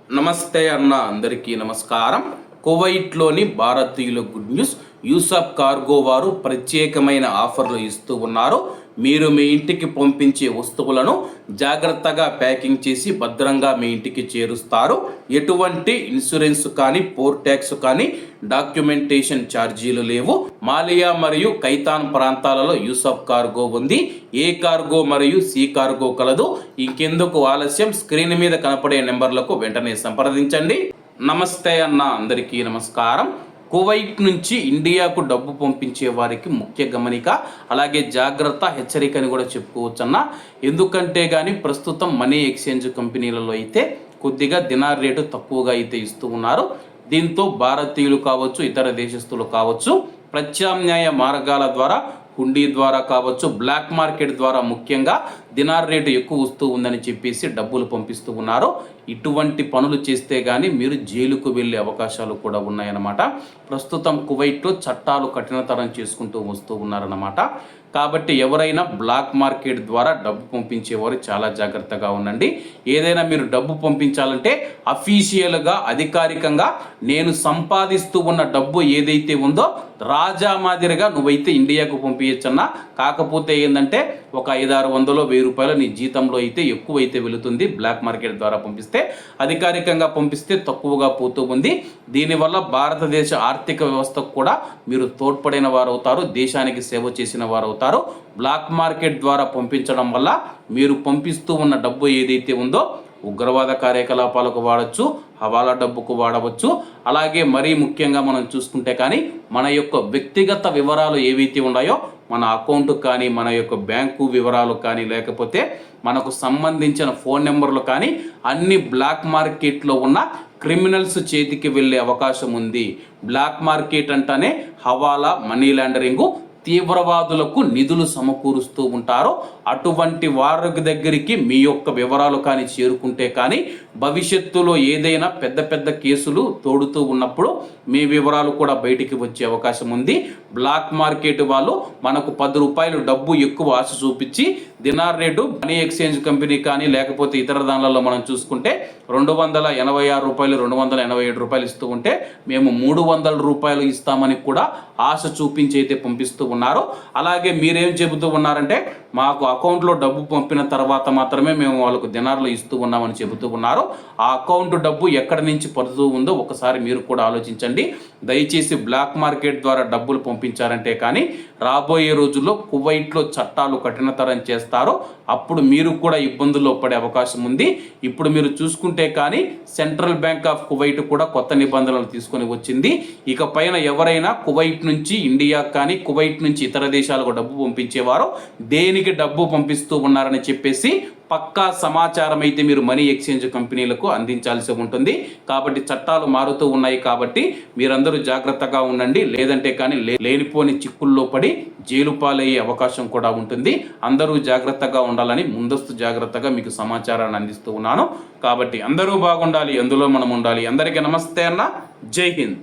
నమస్తే అన్న అందరికీ నమస్కారం. కువైట్లోని భారతీయుల గుడ్ న్యూస్. యూసఫ్ కార్గో వారు ప్రత్యేకమైన ఆఫర్లు ఇస్తూ ఉన్నారు. మీరు మీ ఇంటికి పంపించే వస్తువులను జాగ్రత్తగా ప్యాకింగ్ చేసి భద్రంగా మీ ఇంటికి చేరుస్తారు. ఎటువంటి ఇన్సూరెన్స్ కానీ పోర్ట్ ట్యాక్స్ కానీ డాక్యుమెంటేషన్ ఛార్జీలు లేవు. మాలియా మరియు కైతాన్ ప్రాంతాలలో యూసఫ్ కార్గో ఉంది. ఏ కార్గో మరియు సి కార్గో కలదు. ఇంకెందుకు ఆలస్యం, స్క్రీన్ మీద కనపడే నెంబర్లకు వెంటనే సంప్రదించండి. నమస్తే అన్న అందరికీ నమస్కారం. కువైట్ నుంచి ఇండియాకు డబ్బు పంపించే వారికి ముఖ్య గమనిక, అలాగే జాగ్రత్త హెచ్చరికని కూడా చెప్పుకోవచ్చు అన్న. ఎందుకంటే కానీ ప్రస్తుతం మనీ ఎక్స్చేంజ్ కంపెనీలలో అయితే కొద్దిగా దినార్ రేటు తక్కువగా అయితే ఇస్తూ ఉన్నారు. దీంతో భారతీయులు కావచ్చు, ఇతర దేశస్తులు కావచ్చు, ప్రత్యామ్నాయ మార్గాల ద్వారా, హుండీ ద్వారా కావచ్చు, బ్లాక్ మార్కెట్ ద్వారా ముఖ్యంగా దినార్ రేటు ఎక్కువ వస్తూ ఉందని చెప్పేసి డబ్బులు పంపిస్తూ ఉన్నారు. ఇటువంటి పనులు చేస్తే కానీ మీరు జైలుకు వెళ్ళే అవకాశాలు కూడా ఉన్నాయన్నమాట. ప్రస్తుతం కువైట్లో చట్టాలు కఠినతరం చేసుకుంటూ వస్తూ ఉన్నారన్నమాట. కాబట్టి ఎవరైనా బ్లాక్ మార్కెట్ ద్వారా డబ్బు పంపించేవారు చాలా జాగ్రత్తగా ఉండండి. ఏదైనా మీరు డబ్బు పంపించాలంటే అఫీషియల్గా, అధికారికంగా నేను సంపాదిస్తూ ఉన్న డబ్బు ఏదైతే ఉందో రాజా మాదిరిగా నువ్వైతే ఇండియాకు పంపించన్నా. కాకపోతే ఏంటంటే ఒక 500-600 1000 నీ జీతంలో అయితే ఎక్కువైతే వెళుతుంది. బ్లాక్ మార్కెట్ ద్వారా పంపిస్తే, అధికారికంగా పంపిస్తే తక్కువగా పోతూ ఉంది. దీనివల్ల భారతదేశ ఆర్థిక వ్యవస్థకు కూడా మీరు తోడ్పడిన వారు అవుతారు, దేశానికి సేవ చేసిన వారు అవుతారు. బ్లాక్ మార్కెట్ ద్వారా పంపించడం వల్ల మీరు పంపిస్తూ ఉన్న డబ్బు ఏదైతే ఉందో ఉగ్రవాద కార్యకలాపాలకు వాడచ్చు, హవాలా డబ్బుకు వాడవచ్చు. అలాగే మరీ ముఖ్యంగా మనం చూసుకుంటే కానీ మన యొక్క వ్యక్తిగత వివరాలు ఏవైతే ఉన్నాయో, మన అకౌంట్ కానీ, మన యొక్క బ్యాంకు వివరాలు కానీ, లేకపోతే మనకు సంబంధించిన ఫోన్ నెంబర్లు కానీ అన్ని బ్లాక్ మార్కెట్లో ఉన్న క్రిమినల్స్ చేతికి వెళ్ళే అవకాశం ఉంది. బ్లాక్ మార్కెట్ అంటేనే హవాలా, మనీ లాండరింగు, తీవ్రవాదులకు నిధులు సమకూరుస్తూ ఉంటారు. అటువంటి వారి దగ్గరికి మీ యొక్క వివరాలు కానీ చేరుకుంటే కానీ భవిష్యత్తులో ఏదైనా పెద్ద పెద్ద కేసులు తోడుతూ ఉన్నప్పుడు మీ వివరాలు కూడా బయటికి వచ్చే అవకాశం ఉంది. బ్లాక్ మార్కెట్ వాళ్ళు మనకు 10 రూపాయలు డబ్బు ఎక్కువ ఆశ చూపించి dinar rate money exchange company కానీ లేకపోతే ఇతర దానిలలో మనం చూసుకుంటే 286 రూపాయలు, 287 రూపాయలు ఇస్తూ ఉంటే మేము 300 రూపాయలు ఇస్తామని కూడా ఆశ చూపించి అయితే పంపిస్తూ ఉన్నారు. అలాగే మీరేం చెబుతూ ఉన్నారంటే మాకు అకౌంట్లో డబ్బు పంపిన తర్వాత మాత్రమే మేము వాళ్ళకు దినార్లు ఇస్తూ ఉన్నామని చెబుతూ ఉన్నారు. ఆ అకౌంట్ డబ్బు ఎక్కడి నుంచి పడుతూ ఉందో ఒకసారి మీరు కూడా ఆలోచించండి. దయచేసి బ్లాక్ మార్కెట్ ద్వారా డబ్బులు పంపించారంటే కానీ రాబోయే రోజుల్లో కువైట్లో చట్టాలు కఠినతరం చేస్తారు. అప్పుడు మీరు కూడా ఇబ్బందుల్లో పడే అవకాశం ఉంది. ఇప్పుడు మీరు చూసుకుంటే కానీ సెంట్రల్ బ్యాంక్ ఆఫ్ కువైట్ కూడా కొత్త నిబంధనలు తీసుకొని వచ్చింది. ఇక పైన ఎవరైనా కువైట్ నుంచి ఇండియా కానీ, కువైట్ నుంచి ఇతర దేశాలకు డబ్బు పంపించేవారు దేనికి డబ్బు పంపిస్తూ ఉన్నారని చెప్పేసి పక్కా సమాచారం అయితే మీరు మనీ ఎక్స్చేంజ్ కంపెనీలకు అందించాల్సి ఉంటుంది. కాబట్టి చట్టాలు మారుతూ ఉన్నాయి. కాబట్టి మీరందరూ జాగ్రత్తగా ఉండండి. లేదంటే కానీ లేనిపోని చిక్కుల్లో పడి జైలు పాలయ్యే అవకాశం కూడా ఉంటుంది. అందరూ జాగ్రత్తగా ఉండాలని ముందస్తు జాగ్రత్తగా మీకు సమాచారాన్ని అందిస్తూ ఉన్నాను. కాబట్టి అందరూ బాగుండాలి, అందులో మనం ఉండాలి. అందరికీ నమస్తే అన్న. జై హింద్.